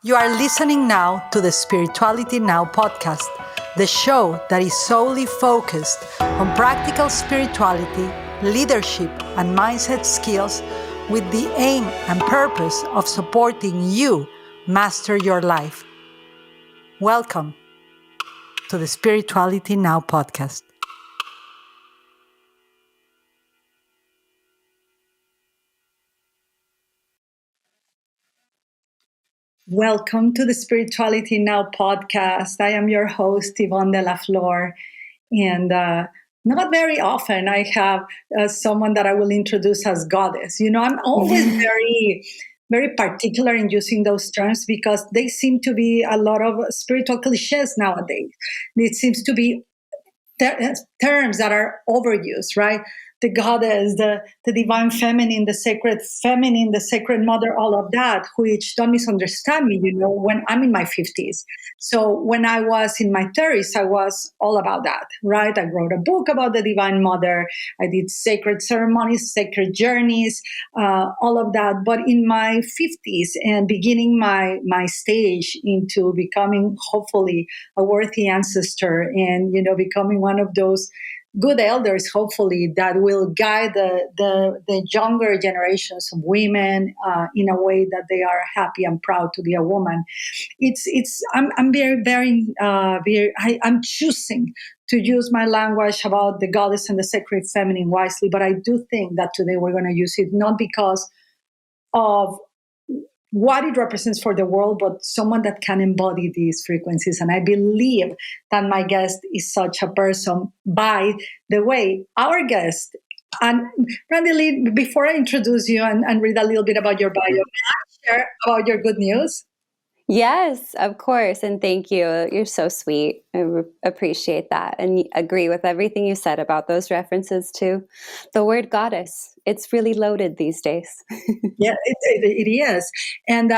You are listening now to the Spirituality Now podcast, the show that is solely focused on practical spirituality, leadership, and mindset skills with the aim and purpose of supporting you master your life. Welcome to the Spirituality Now podcast. Welcome to the Spirituality Now podcast. I am your host, Yvonne de la Flor, and not very often I have someone that I will introduce as goddess. You know, I'm always very particular in using those terms because they seem to be a lot of spiritual cliches nowadays. It seems to be terms that are overused, right? The goddess, the divine feminine, the sacred mother, all of that, which don't misunderstand me, you know, when I'm in my 50s. So when I was in my 30s, I was all about that, right? I wrote a book about the divine mother. I did sacred ceremonies, sacred journeys, all of that. But in my 50s and beginning my stage into becoming, hopefully, a worthy ancestor and, you know, becoming one of those good elders, hopefully, that will guide the younger generations of women in a way that they are happy and proud to be a woman. I'm I'm choosing to use my language about the goddess and the sacred feminine wisely, but I do think that today we're going to use it not because of what it represents for the world, but someone that can embody these frequencies. And I believe that my guest is such a person. By the way, our guest, and Brandilyn, before I introduce you and read a little bit about your bio, may I share about your good news? Yes, of course. And thank you. You're so sweet. I appreciate that and agree with everything you said about those references to the word goddess. It's really loaded these days. Yeah, it is. And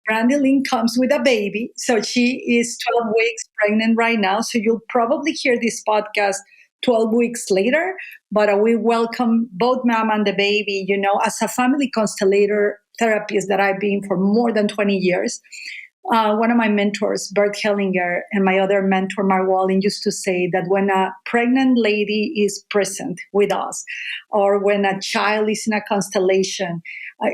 Brandilyn comes with a baby. So she is 12 weeks pregnant right now. So you'll probably hear this podcast 12 weeks later. But we welcome both mom and the baby, you know, as a family constellator therapist that I've been for more than 20 years. One of my mentors, Bert Hellinger, and my other mentor, Mark Walling, used to say that when a pregnant lady is present with us, or when a child is in a constellation,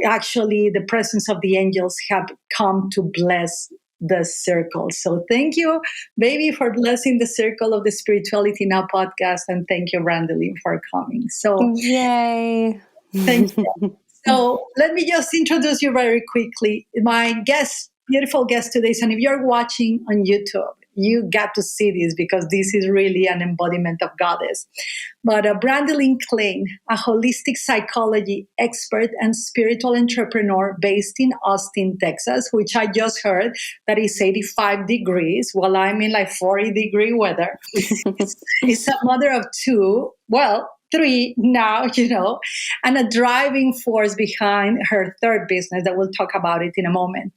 actually the presence of the angels have come to bless the circle. So thank you, baby, for blessing the circle of the Spirituality Now podcast. And thank you, Brandilyn, for coming. So yay. Thank you. So let me just introduce you very quickly. My guest, beautiful guest today, and if you're watching on YouTube, you got to see this because this is really an embodiment of goddess. But Brandilyn Clay, a holistic psychology expert and spiritual entrepreneur based in Austin, Texas, which I just heard that is 85 degrees while I'm in like 40-degree weather. Is a mother of two. Well, 3 now, you know, and a driving force behind her third business that we'll talk about it in a moment.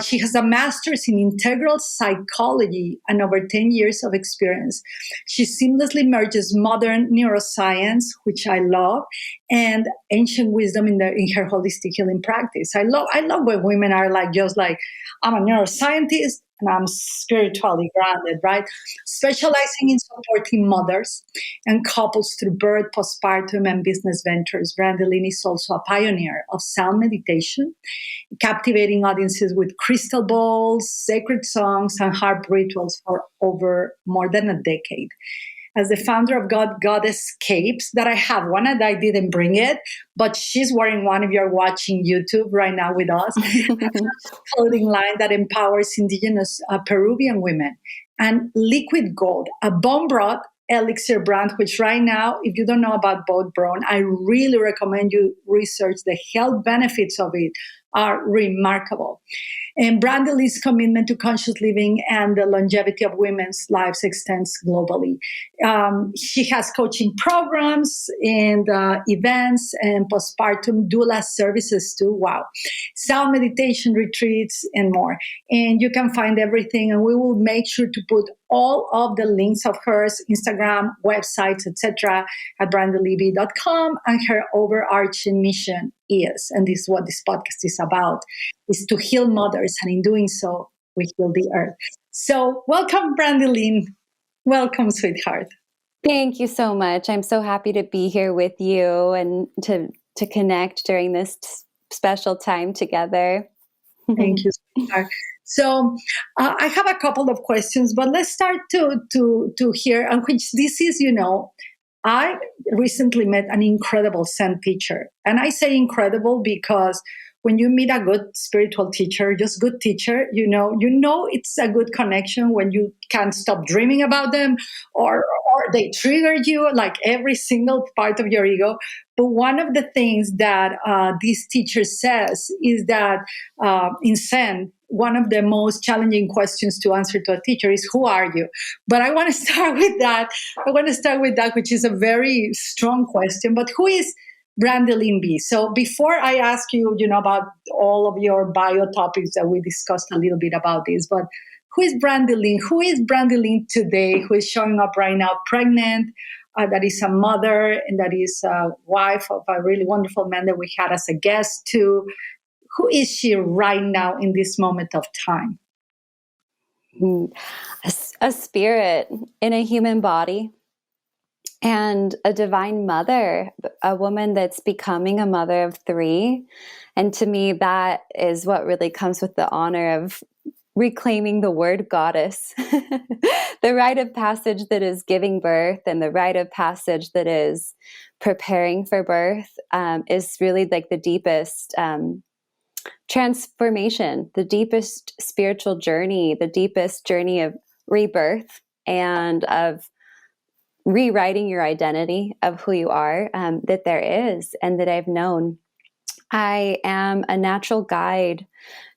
She has a master's in integral psychology and over 10 years of experience. She seamlessly merges modern neuroscience, which I love, and ancient wisdom in her holistic healing practice. I love when women are like, just like, I'm a neuroscientist and I'm spiritually grounded, right? Specializing in supporting mothers and couples through birth, postpartum, and business ventures. Brandilyn is also a pioneer of sound meditation, captivating audiences with crystal balls, sacred songs, and harp rituals for over more than a decade. As the founder of Goddess Capes, that I have one and I didn't bring it, but she's wearing one if you're watching YouTube right now with us. A clothing line that empowers indigenous Peruvian women. And Liquid Gold, a bone broth elixir brand, which right now, if you don't know about bone broth, I really recommend you research. The health benefits of it are remarkable. And Brandilyn's commitment to conscious living and the longevity of women's lives extends globally. She has coaching programs and events and postpartum doula services too. Wow. Sound meditation retreats and more. And you can find everything. And we will make sure to put all of the links of hers, Instagram, websites, etc. at brandilyn.com, and her overarching mission is, and this is what this podcast is about, is to heal mothers, and in doing so, we heal the earth. So welcome, Brandilyn. Welcome, sweetheart. Thank you so much. I'm so happy to be here with you and to connect during this special time together. Thank you, sweetheart. So I have a couple of questions, but let's start to hear, and which this is, I recently met an incredible Zen teacher. And I say incredible because when you meet a good spiritual teacher, just good teacher, it's a good connection when you can't stop dreaming about them, or they trigger you like every single part of your ego. But one of the things that this teacher says is that in Zen, one of the most challenging questions to answer to a teacher is, who are you? But I want to start with that. Which is a very strong question. But who is Brandilyn B? So before I ask you, about all of your bio topics that we discussed a little bit about this, but who is Brandilyn? Who is Brandilyn today? Who is showing up right now pregnant? That is a mother, and that is a wife of a really wonderful man that we had as a guest too. Who is she right now in this moment of time? A spirit in a human body, and a divine mother, a woman that's becoming a mother of 3. And to me, that is what really comes with the honor of reclaiming the word goddess, the rite of passage that is giving birth and the rite of passage that is preparing for birth is really like the deepest transformation, the deepest spiritual journey, the deepest journey of rebirth and of rewriting your identity of who you are, that there is and that I've known. I am a natural guide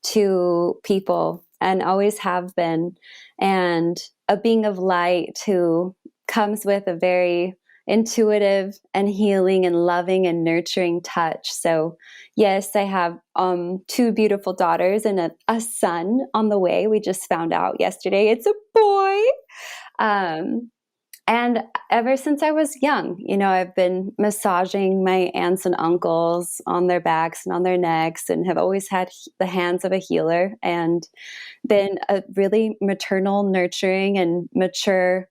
to people and always have been, and a being of light who comes with a very intuitive and healing and loving and nurturing touch. So yes, I have 2 beautiful daughters and a son on the way. We just found out yesterday it's a boy. And ever since I was young, I've been massaging my aunts and uncles on their backs and on their necks, and have always had the hands of a healer and been a really maternal, nurturing, and mature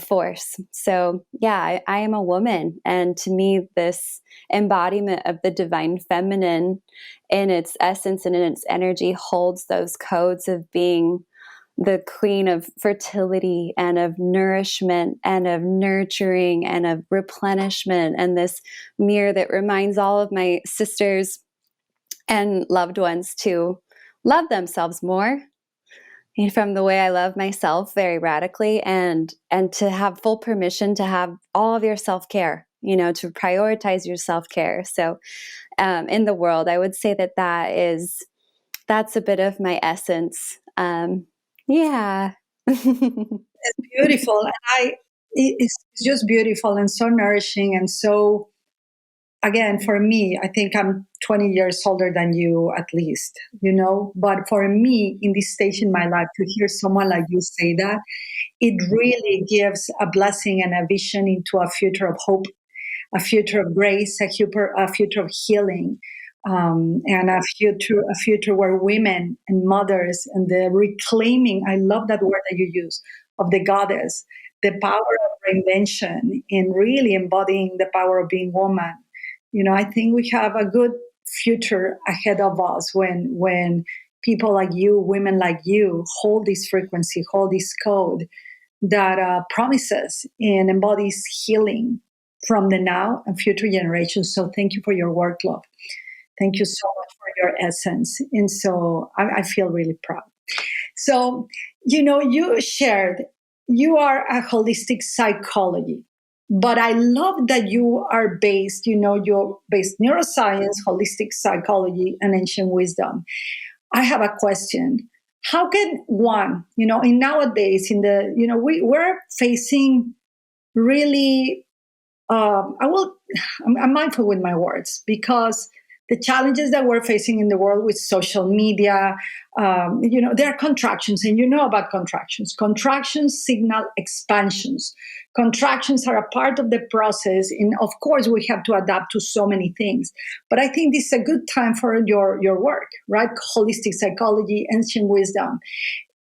force. So yeah, I am a woman. And to me, this embodiment of the divine feminine in its essence and in its energy holds those codes of being the queen of fertility and of nourishment and of nurturing and of replenishment, and this mirror that reminds all of my sisters and loved ones to love themselves more from the way I love myself very radically, and to have full permission to have all of your self-care, to prioritize your self-care. So in the world, I would say that's a bit of my essence. Yeah. It's beautiful. And it's just beautiful and so nourishing. And so, again, for me, I think I'm 20 years older than you at least, but for me in this stage in my life, to hear someone like you say that, it really gives a blessing and a vision into a future of hope, a future of grace, a future of healing. And a future where women and mothers and the reclaiming, I love that word that you use, of the goddess, the power of reinvention in really embodying the power of being woman. I think we have a good future ahead of us when people like you, women like you, hold this frequency, hold this code that promises and embodies healing from the now and future generations. So thank you for your work, love. Thank you so much for your essence. And so I feel really proud. So, you shared you are a holistic psychology, but I love that you are based, you're based neuroscience, holistic psychology, and ancient wisdom. I have a question. How can one, in nowadays, we're facing really, I'm mindful with my words, because the challenges that we're facing in the world with social media. There are contractions, and you know about contractions. Contractions signal expansions. Contractions are a part of the process, and of course, we have to adapt to so many things. But I think this is a good time for your work, right? Holistic psychology, ancient wisdom.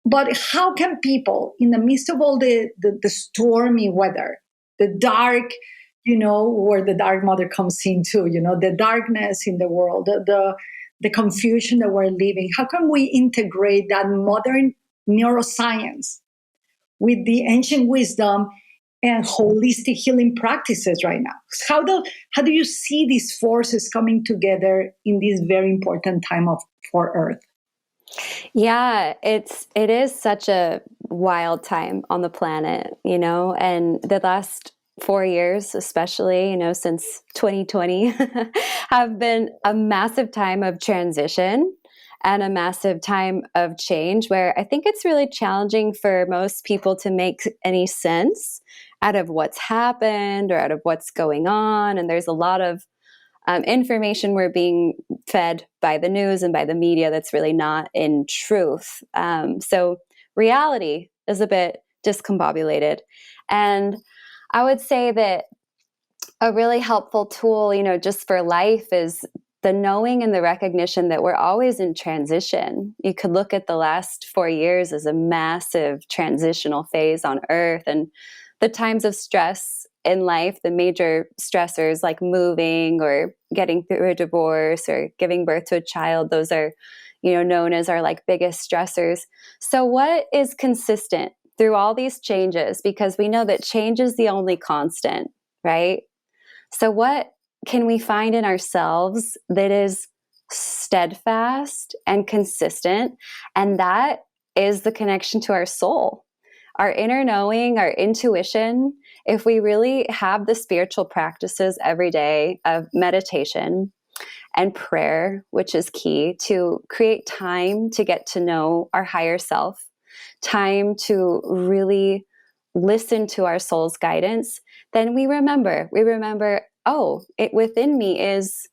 But how can people, in the midst of all the stormy weather, the dark, where the dark mother comes in too, the darkness in the world, the confusion that we're living, how can we integrate that modern neuroscience with the ancient wisdom and holistic healing practices right now? How do you see these forces coming together in this very important time for Earth? Yeah, it is such a wild time on the planet, and the last 4 years, especially, since 2020, have been a massive time of transition and a massive time of change where I think it's really challenging for most people to make any sense out of what's happened or out of what's going on. And there's a lot of information we're being fed by the news and by the media that's really not in truth. So reality is a bit discombobulated. And I would say that a really helpful tool, just for life is the knowing and the recognition that we're always in transition. You could look at the last 4 years as a massive transitional phase on Earth, and the times of stress in life, the major stressors like moving or getting through a divorce or giving birth to a child, those are, known as our biggest stressors. So what is consistent through all these changes? Because we know that change is the only constant, right? So what can we find in ourselves that is steadfast and consistent? And that is the connection to our soul, our inner knowing, our intuition. If we really have the spiritual practices every day of meditation and prayer, which is key to create time to get to know our higher self, time to really listen to our soul's guidance, then we remember, within me is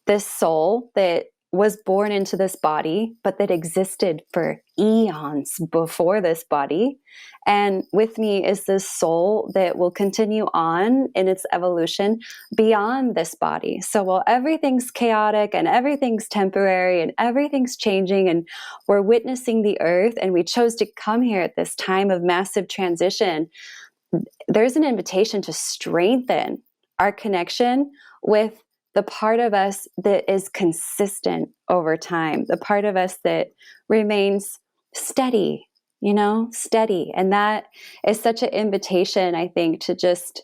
this soul that was born into this body, but that existed for eons before this body. And with me is this soul that will continue on in its evolution beyond this body. So while everything's chaotic and everything's temporary and everything's changing, and we're witnessing the earth, and we chose to come here at this time of massive transition, there's an invitation to strengthen our connection with the part of us that is consistent over time, the part of us that remains steady, steady. And that is such an invitation, I think, to just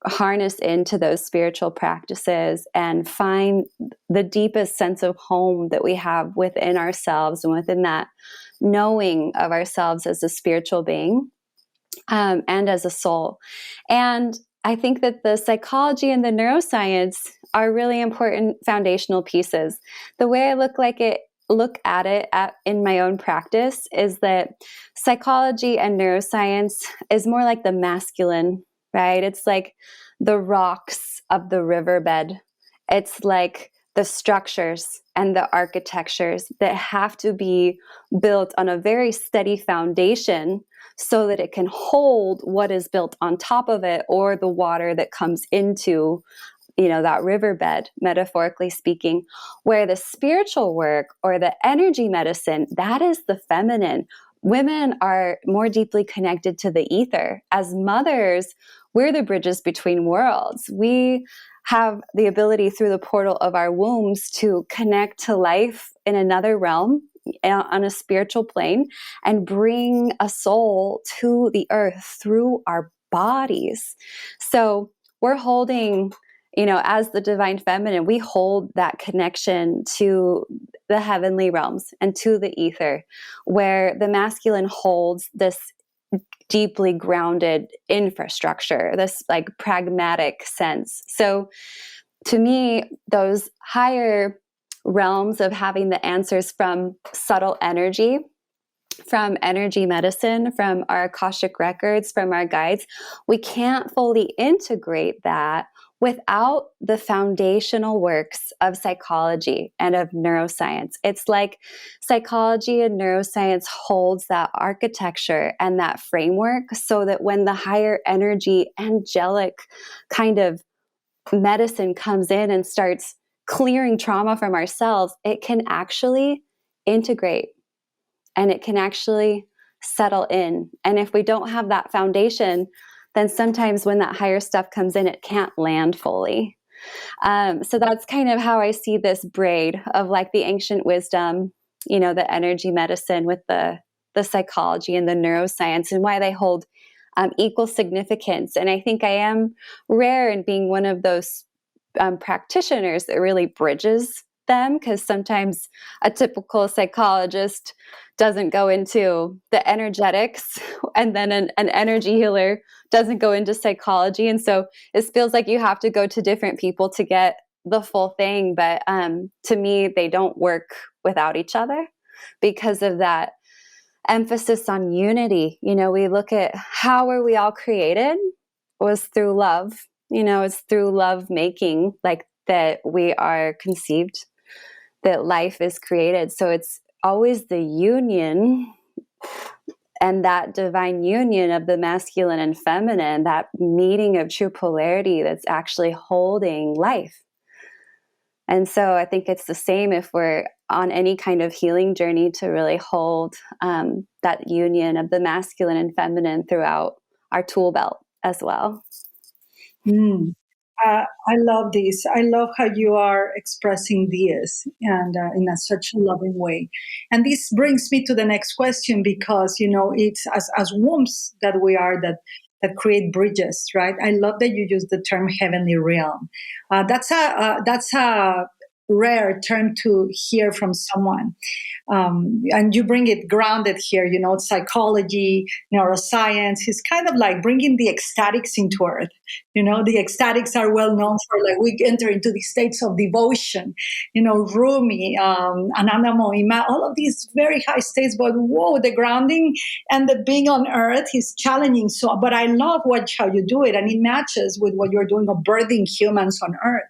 harness into those spiritual practices and find the deepest sense of home that we have within ourselves and within that knowing of ourselves as a spiritual being and as a soul. And I think that the psychology and the neuroscience are really important foundational pieces. The way I look at it in my own practice is that psychology and neuroscience is more like the masculine, right? It's like the rocks of the riverbed. It's like the structures and the architectures that have to be built on a very steady foundation so that it can hold what is built on top of it, or the water that comes into, that riverbed, metaphorically speaking. Where the spiritual work or the energy medicine, that is the feminine. Women are more deeply connected to the ether. As mothers, we're the bridges between worlds. We have the ability through the portal of our wombs to connect to life in another realm, on a spiritual plane, and bring a soul to the earth through our bodies. So we're holding, as the divine feminine, we hold that connection to the heavenly realms and to the ether, where the masculine holds this deeply grounded infrastructure, this pragmatic sense. So to me, those higher realms of having the answers from subtle energy, from energy medicine, from our Akashic records, from our guides, we can't fully integrate that without the foundational works of psychology and of neuroscience. It's like psychology and neuroscience holds that architecture and that framework so that when the higher energy, angelic kind of medicine comes in and starts clearing trauma from ourselves, it can actually integrate and it can actually settle in. And if we don't have that foundation, then sometimes when that higher stuff comes in, it can't land fully. So that's kind of how I see this braid of like the ancient wisdom, the energy medicine with the psychology and the neuroscience, and why they hold equal significance. And I think I am rare in being one of those practitioners that really bridges them, because sometimes a typical psychologist doesn't go into the energetics, and then an energy healer doesn't go into psychology. And so it feels like you have to go to different people to get the full thing. But to me, they don't work without each other because of that emphasis on unity. We look at how are we all created was through love. It's through love making, like that we are conceived, that life is created. So it's always the union and that divine union of the masculine and feminine, that meeting of true polarity that's actually holding life. And so I think it's the same if we're on any kind of healing journey, to really hold that union of the masculine and feminine throughout our tool belt as well. I love this. I love how you are expressing this, and in such a loving way. And this brings me to the next question, because it's as wombs that we are that create bridges, right? I love that you use the term heavenly realm. That's a rare term to hear from someone. And you bring it grounded here, psychology, neuroscience. It's kind of like bringing the ecstatics into earth. The ecstatics are well known for, like, we enter into the states of devotion, Rumi, Ananda Ima, all of these very high states. But whoa, the grounding and the being on earth is challenging. So, but I love how you do it, and it matches with what you're doing of birthing humans on earth.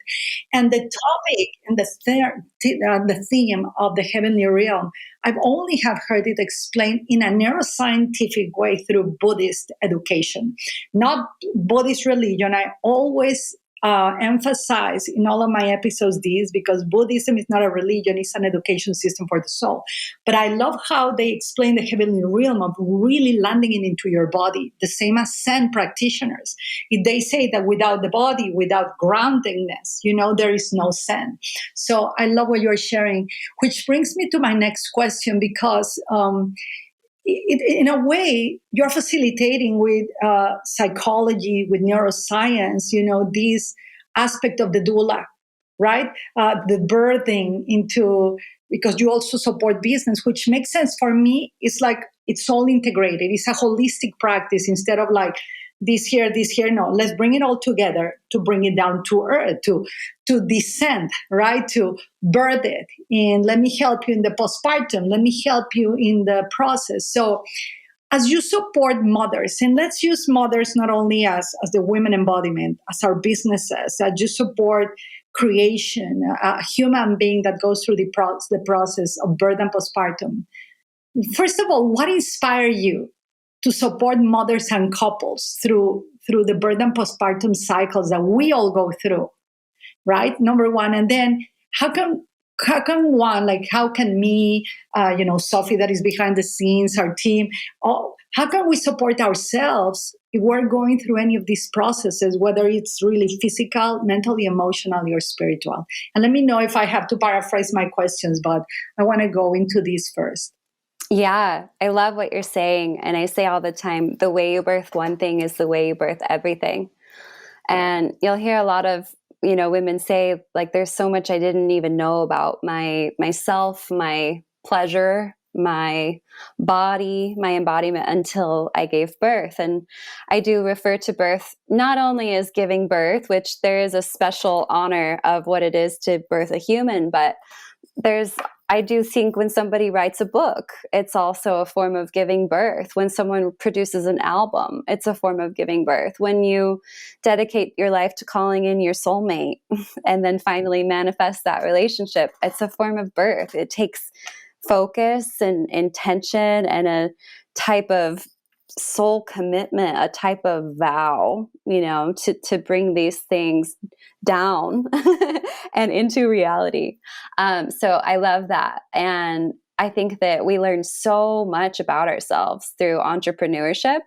And the topic and the theme of the heavenly realm, I've only have heard it explained in a neuroscientific way through Buddhist education, not Buddhist religion. I always emphasize in all of my episodes this, because Buddhism is not a religion, it's an education system for the soul. But I love how they explain the heavenly realm of really landing it into your body, the same as Zen practitioners. If they say that without the body, without groundedness, there is no Zen. So I love what you're sharing, which brings me to my next question, because in a way, you're facilitating with psychology, with neuroscience, this aspect of the doula, right? The birthing into, because you also support business, which makes sense for me. It's like it's all integrated. It's a holistic practice instead of like this here. No, let's bring it all together to bring it down to earth, to descend, right? To birth it. And let me help you in the postpartum. Let me help you in the process. So as you support mothers, and let's use mothers not only as the women embodiment, as our businesses, as you support creation, a human being that goes through the process of birth and postpartum. First of all, what inspired you to support mothers and couples through the birth and postpartum cycles that we all go through, right? Number one. And then how can me, Sophie, that is behind the scenes, our team, how can we support ourselves if we're going through any of these processes, whether it's really physical, mentally, emotionally, or spiritual? And let me know if I have to paraphrase my questions, but I want to go into this first. Yeah, I love what you're saying. And I say all the time, the way you birth one thing is the way you birth everything. And you'll hear a lot of, women say, like, there's so much I didn't even know about myself, my pleasure, my body, my embodiment until I gave birth. And I do refer to birth not only as giving birth, which there is a special honor of what it is to birth a human, but there's I do think when somebody writes a book, it's also a form of giving birth. When someone produces an album, it's a form of giving birth. When you dedicate your life to calling in your soulmate and then finally manifest that relationship, it's a form of birth. It takes focus and intention and a type of soul commitment, a type of vow, to bring these things down and into reality. So I love that. And I think that we learn so much about ourselves through entrepreneurship.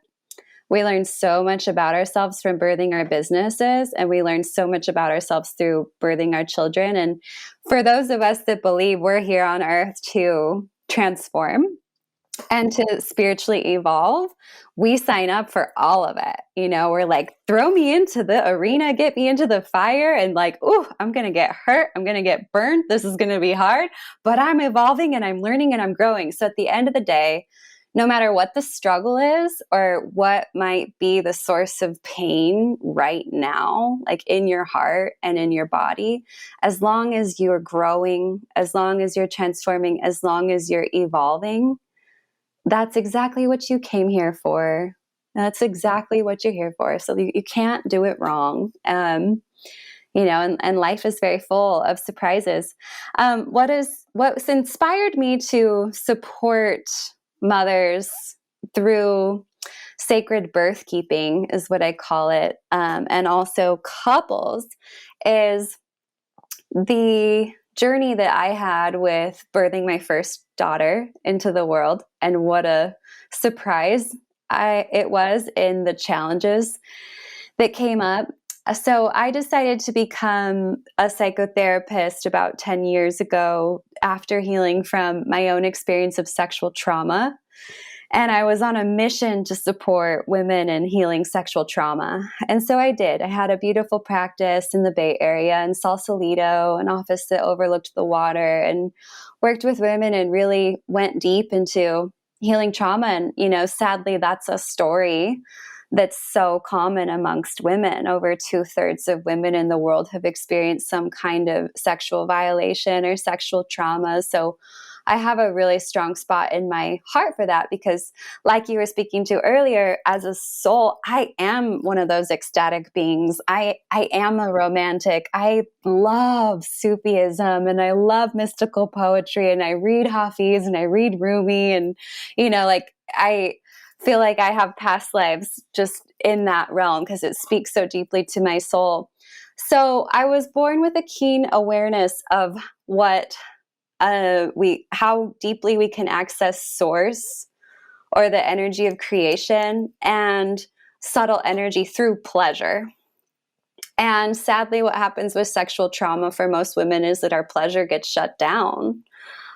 We learn so much about ourselves from birthing our businesses, and we learn so much about ourselves through birthing our children. And for those of us that believe we're here on earth to transform and to spiritually evolve, we sign up for all of it. We're like, throw me into the arena, get me into the fire, and like, ooh, I'm going to get hurt. I'm going to get burned. This is going to be hard, but I'm evolving and I'm learning and I'm growing. So at the end of the day, no matter what the struggle is or what might be the source of pain right now, like in your heart and in your body, as long as you're growing, as long as you're transforming, as long as you're evolving, that's exactly what you came here for. That's exactly what you're here for. So you can't do it wrong. And life is very full of surprises. What's inspired me to support mothers through sacred birth keeping is what I call it. And also couples is the journey that I had with birthing my first daughter into the world, and what a surprise it was in the challenges that came up. So I decided to become a psychotherapist about 10 years ago after healing from my own experience of sexual trauma. And I was on a mission to support women in healing sexual trauma. And so I did. I had a beautiful practice in the Bay Area in Sausalito, an office that overlooked the water, and worked with women and really went deep into healing trauma. And, sadly, that's a story that's so common amongst women. Over 2/3 of women in the world have experienced some kind of sexual violation or sexual trauma. So I have a really strong spot in my heart for that, because like you were speaking to earlier, as a soul, I am one of those ecstatic beings. I am a romantic. I love Sufism and I love mystical poetry, and I read Hafiz and I read Rumi, and, I feel like I have past lives just in that realm because it speaks so deeply to my soul. So I was born with a keen awareness of how deeply we can access source or the energy of creation and subtle energy through pleasure. And sadly, what happens with sexual trauma for most women is that our pleasure gets shut down.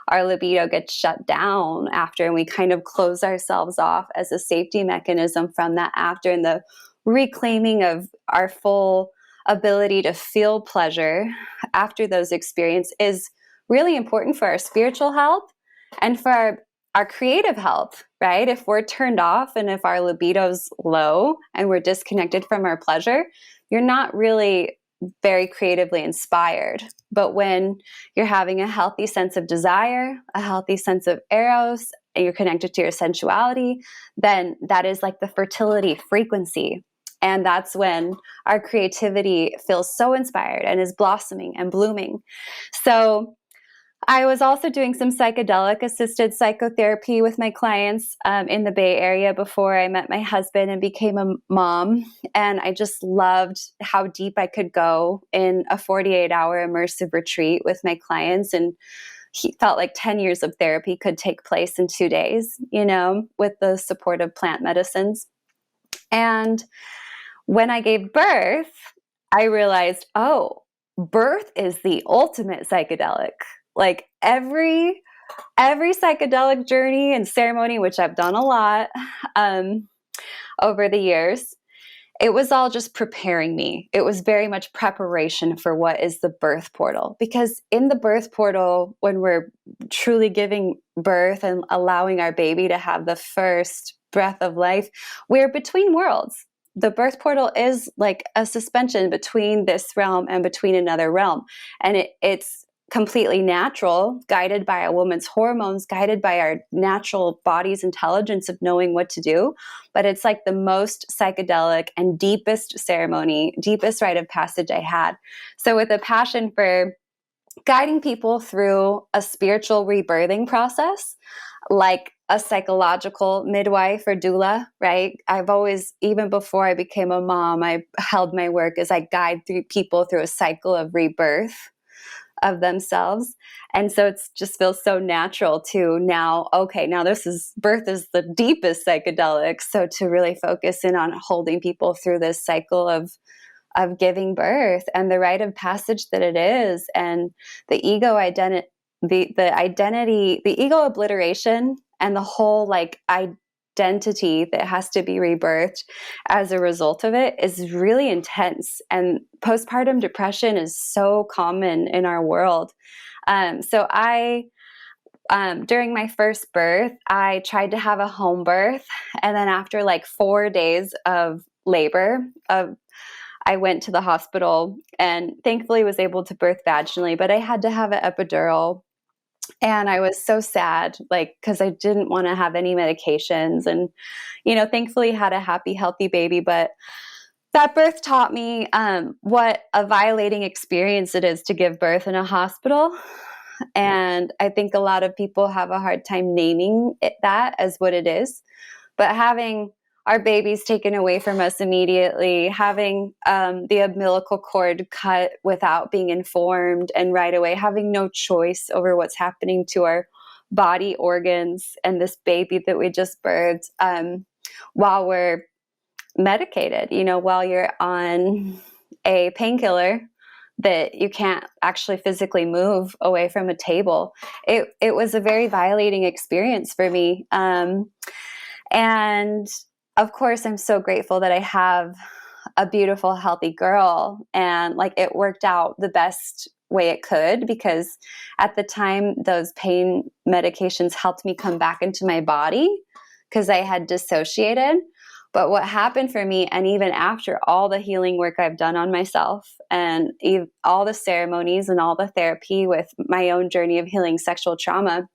Our libido gets shut down after, and we kind of close ourselves off as a safety mechanism from that after. And the reclaiming of our full ability to feel pleasure after those experiences is really important for our spiritual health and for our creative health, right? If we're turned off and if our libido's low and we're disconnected from our pleasure, you're not really very creatively inspired. But when you're having a healthy sense of desire, a healthy sense of eros, and you're connected to your sensuality, then that is like the fertility frequency. And that's when our creativity feels so inspired and is blossoming and blooming. So I was also doing some psychedelic assisted psychotherapy with my clients in the Bay Area before I met my husband and became a mom. And I just loved how deep I could go in a 48-hour immersive retreat with my clients. And he felt like 10 years of therapy could take place in 2 days, with the support of plant medicines. And when I gave birth, I realized, birth is the ultimate psychedelic. Like every psychedelic journey and ceremony, which I've done a lot over the years, it was all just preparing me. It was very much preparation for what is the birth portal. Because in the birth portal, when we're truly giving birth and allowing our baby to have the first breath of life, we're between worlds. The birth portal is like a suspension between this realm and between another realm. And it's completely natural, guided by a woman's hormones, guided by our natural body's intelligence of knowing what to do. But it's like the most psychedelic and deepest ceremony, deepest rite of passage I had. So with a passion for guiding people through a spiritual rebirthing process, like a psychological midwife or doula, right? I've always, even before I became a mom, I held my work as I guide through people through a cycle of rebirth of themselves. And so it's just feels so natural to now, okay, now birth is the deepest psychedelic. So to really focus in on holding people through this cycle of giving birth and the rite of passage that it is, and the ego identity, the ego obliteration, and the whole like identity that has to be rebirthed as a result of it is really intense. And postpartum depression is so common in our world. So I, during my first birth, I tried to have a home birth. And then after like 4 days of labor, I went to the hospital and thankfully was able to birth vaginally, but I had to have an epidural. And I was so sad, like, because I didn't want to have any medications and, thankfully had a happy, healthy baby. But that birth taught me what a violating experience it is to give birth in a hospital. And I think a lot of people have a hard time naming that as what it is. But having our babies taken away from us immediately, having the umbilical cord cut without being informed and right away, having no choice over what's happening to our body organs and this baby that we just birthed while we're medicated, while you're on a painkiller that you can't actually physically move away from a table. It was a very violating experience for me. And of course, I'm so grateful that I have a beautiful, healthy girl. And like it worked out the best way it could, because at the time, those pain medications helped me come back into my body because I had dissociated. But what happened for me, and even after all the healing work I've done on myself and all the ceremonies and all the therapy with my own journey of healing sexual trauma,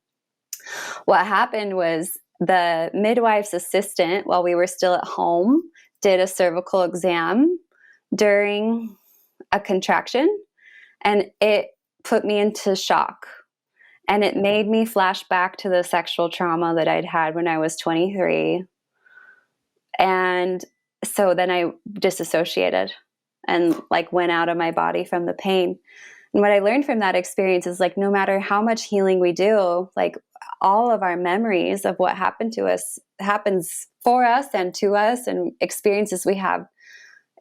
what happened was the midwife's assistant, while we were still at home, did a cervical exam during a contraction, and it put me into shock. And it made me flash back to the sexual trauma that I'd had when I was 23. And so then I disassociated and like went out of my body from the pain. And what I learned from that experience is like, no matter how much healing we do, like all of our memories of what happened to us happens for us and to us, and experiences we have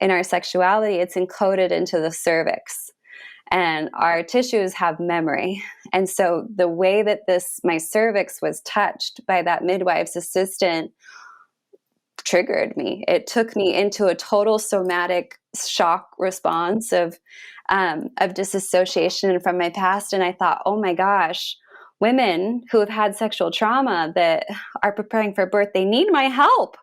in our sexuality, it's encoded into the cervix, and our tissues have memory. And so the way that my cervix was touched by that midwife's assistant triggered me. It took me into a total somatic shock response of disassociation from my past. And I thought, oh my gosh, women who have had sexual trauma that are preparing for birth, they need my help,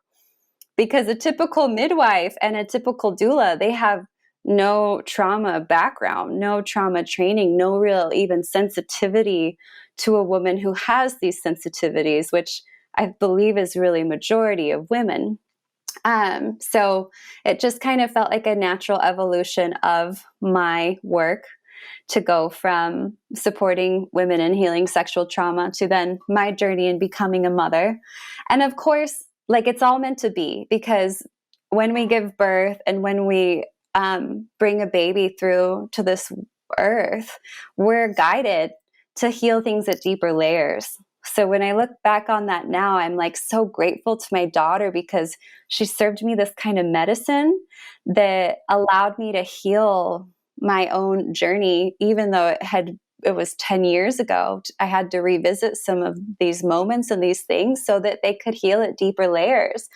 because a typical midwife and a typical doula, they have no trauma background, no trauma training, no real even sensitivity to a woman who has these sensitivities, which I believe is really majority of women. So it just kind of felt like a natural evolution of my work to go from supporting women in healing sexual trauma to then my journey in becoming a mother. And of course, like it's all meant to be, because when we give birth and when we bring a baby through to this earth, we're guided to heal things at deeper layers. So when I look back on that now, I'm like so grateful to my daughter, because she served me this kind of medicine that allowed me to heal my own journey, even though it was 10 years ago. I had to revisit some of these moments and these things so that they could heal at deeper layers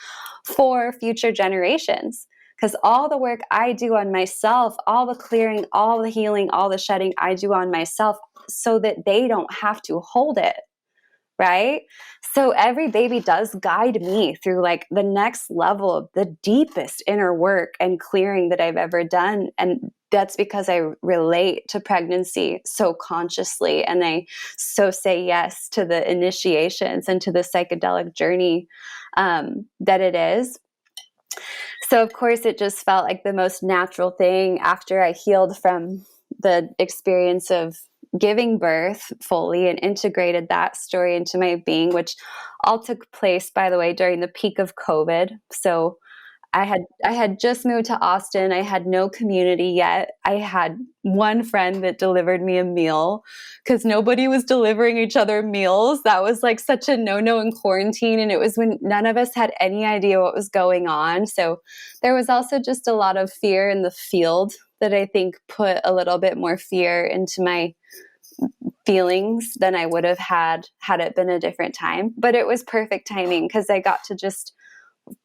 for future generations. Because all the work I do on myself, all the clearing, all the healing, all the shedding I do on myself, so that they don't have to hold it, right? So every baby does guide me through like the next level of the deepest inner work and clearing that I've ever done. And that's because I relate to pregnancy so consciously, and I so say yes to the initiations and to the psychedelic journey that it is. So of course it just felt like the most natural thing after I healed from the experience of giving birth fully and integrated that story into my being, which all took place, by the way, during the peak of COVID. So I had just moved to Austin. I had no community yet. I had one friend that delivered me a meal because nobody was delivering each other meals. That was like such a no-no in quarantine. And it was when none of us had any idea what was going on. So there was also just a lot of fear in the field that I think put a little bit more fear into my feelings than I would have had it been a different time. But it was perfect timing because I got to just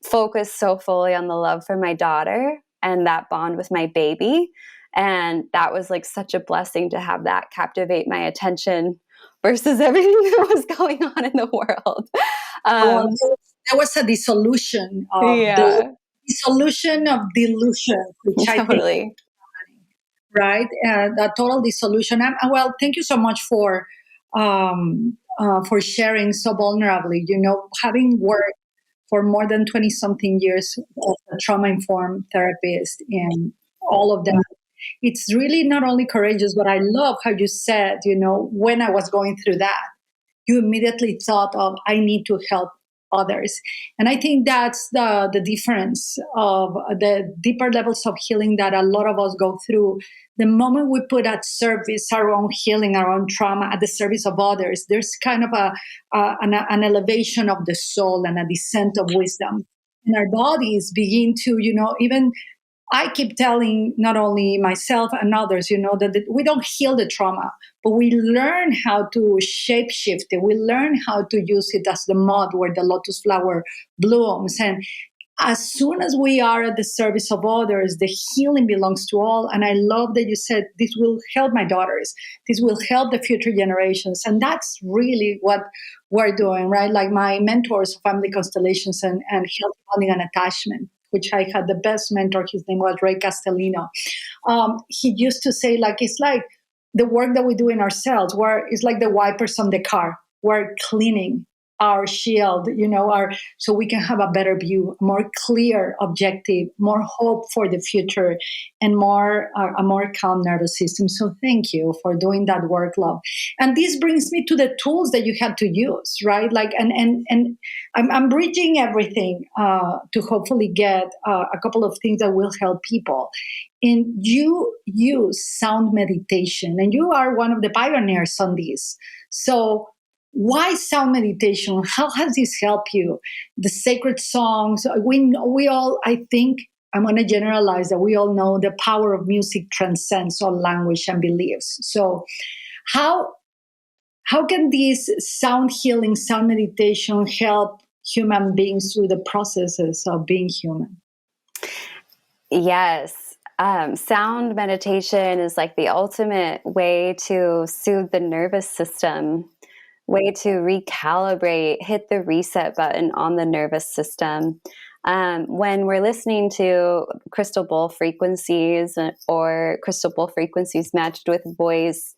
focus so fully on the love for my daughter and that bond with my baby. And that was like such a blessing to have that captivate my attention versus everything that was going on in the world. Well, there was a dissolution of the Yeah, dissolution of delusion, which I think, totally. right, the total dissolution. And well, thank you so much for sharing so vulnerably. You know, having worked for more than 20 something years as a trauma informed therapist and all of that. It's really not only courageous, but I love how you said, you know, when I was going through that, you immediately thought of, I need to help others. And I think that's the difference of the deeper levels of healing that a lot of us go through. The moment we put at service our own healing, our own trauma at the service of others, there's kind of an elevation of the soul and a descent of wisdom. And our bodies begin to, you know, even I keep telling not only myself and others, you know, that we don't heal the trauma, but we learn how to shape shift it. We learn how to use it as the mud where the lotus flower blooms. And as soon as we are at the service of others, the healing belongs to all. And I love that you said this will help my daughters. This will help the future generations. And that's really what we're doing, right? Like my mentors, family constellations and health, bonding and attachment, which I had the best mentor. His name was Ray Castellino. He used to say, like, it's like the work that we do in ourselves, where it's like the wipers on the car. We're cleaning our shield, you know, so we can have a better view, more clear, objective, more hope for the future, and a more calm nervous system. So thank you for doing that work, love. And this brings me to the tools that you had to use, right? Like, and I'm bridging everything to hopefully get a couple of things that will help people. And you use sound meditation, and you are one of the pioneers on this. So why sound meditation? How has this helped you? The sacred songs. We all, I think, I'm going to generalize that we all know the power of music transcends all language and beliefs. So how can this sound healing, sound meditation help human beings through the processes of being human? Yes. Sound meditation is like the ultimate way to soothe the nervous system, way to recalibrate, hit the reset button on the nervous system. When we're listening to crystal bowl frequencies or crystal bowl frequencies matched with voice,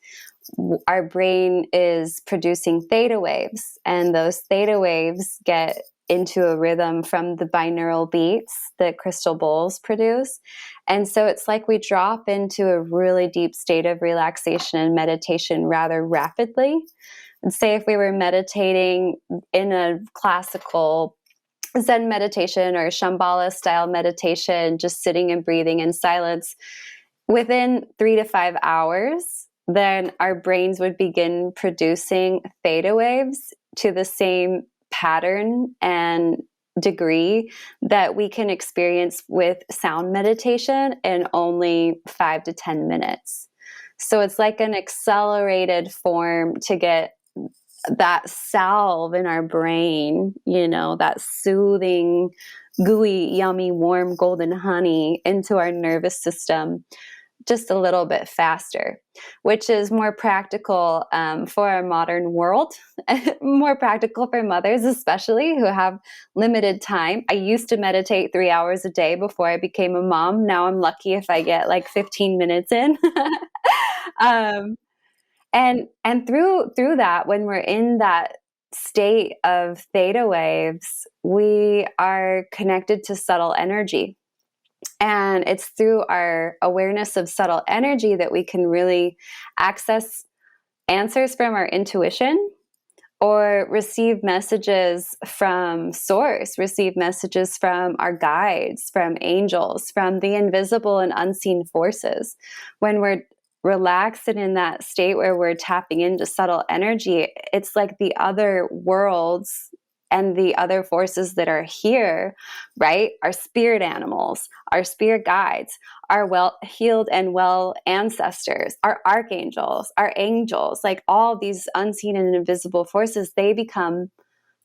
our brain is producing theta waves, and those theta waves get into a rhythm from the binaural beats that crystal bowls produce. And so it's like we drop into a really deep state of relaxation and meditation rather rapidly. And say if we were meditating in a classical Zen meditation or Shambhala style meditation, just sitting and breathing in silence, within 3 to 5 hours, then our brains would begin producing theta waves to the same pattern and degree that we can experience with sound meditation in only 5 to 10 minutes. So it's like an accelerated form to get that salve in our brain, you know, that soothing, gooey, yummy, warm, golden honey into our nervous system just a little bit faster, which is more practical for our modern world, more practical for mothers, especially who have limited time. I used to meditate 3 hours a day before I became a mom. Now I'm lucky if I get like 15 minutes in. And through that, when we're in that state of theta waves, we are connected to subtle energy. And it's through our awareness of subtle energy that we can really access answers from our intuition, or receive messages from source, receive messages from our guides, from angels, from the invisible and unseen forces. When we're relaxed and in that state where we're tapping into subtle energy, it's like the other worlds and the other forces that are here, right? Our spirit animals, our spirit guides, our well-heeled and well ancestors, our archangels, our angels, like all these unseen and invisible forces, they become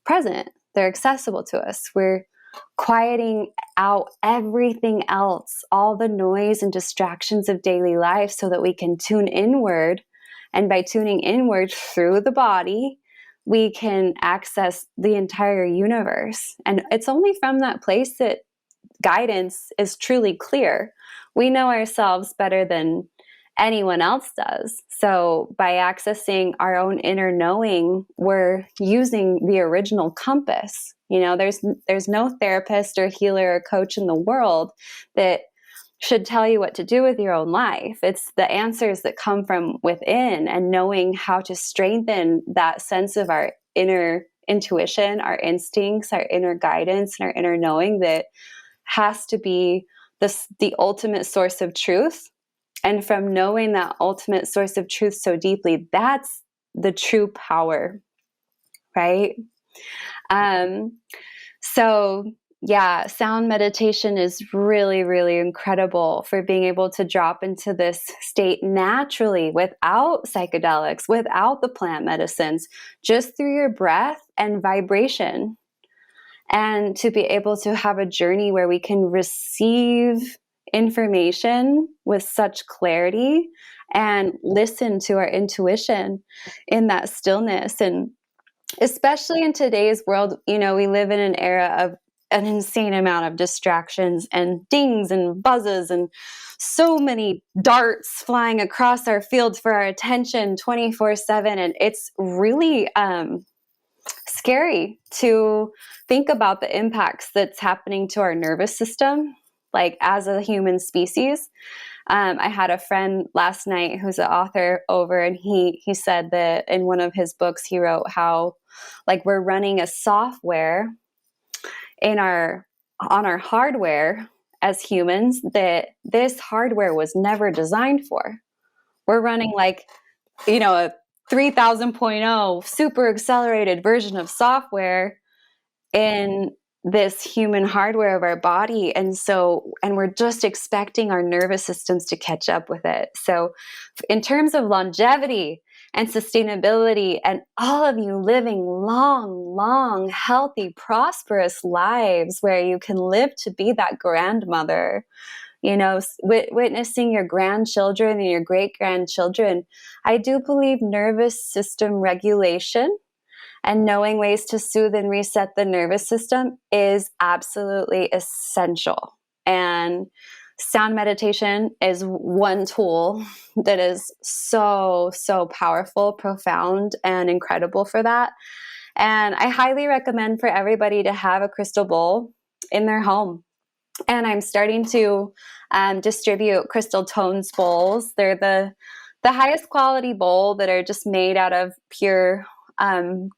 present. They're accessible to us. We're quieting out everything else, all the noise and distractions of daily life, so that we can tune inward. And by tuning inward through the body, we can access the entire universe. And it's only from that place that guidance is truly clear. We know ourselves better than anyone else does. So by accessing our own inner knowing, we're using the original compass. You know, there's no therapist or healer or coach in the world that should tell you what to do with your own life. It's the answers that come from within, and knowing how to strengthen that sense of our inner intuition, our instincts, our inner guidance, and our inner knowing that has to be the ultimate source of truth. And from knowing that ultimate source of truth so deeply, that's the true power, right? So yeah, sound meditation is really, really incredible for being able to drop into this state naturally, without psychedelics, without the plant medicines, just through your breath and vibration. And to be able to have a journey where we can receive information with such clarity and listen to our intuition in that stillness. And especially in today's world, you know, we live in an era of an insane amount of distractions and dings and buzzes and so many darts flying across our fields for our attention 24/7. And it's really scary to think about the impacts that's happening to our nervous system, like as a human species. I had a friend last night who's an author over, and he said that in one of his books, he wrote how like we're running a software on our hardware as humans that this hardware was never designed for. We're running like, you know, a 3000.0 super accelerated version of software in this human hardware of our body. And we're just expecting our nervous systems to catch up with it. So in terms of longevity and sustainability, and all of you living long, healthy, prosperous lives where you can live to be that grandmother, you know, witnessing your grandchildren and your great-grandchildren, I do believe nervous system regulation and knowing ways to soothe and reset the nervous system is absolutely essential. And sound meditation is one tool that is so powerful, profound, and incredible for that. And I highly recommend for everybody to have a crystal bowl in their home. And I'm starting to distribute crystal tones bowls. They're the highest quality bowl that are just made out of pure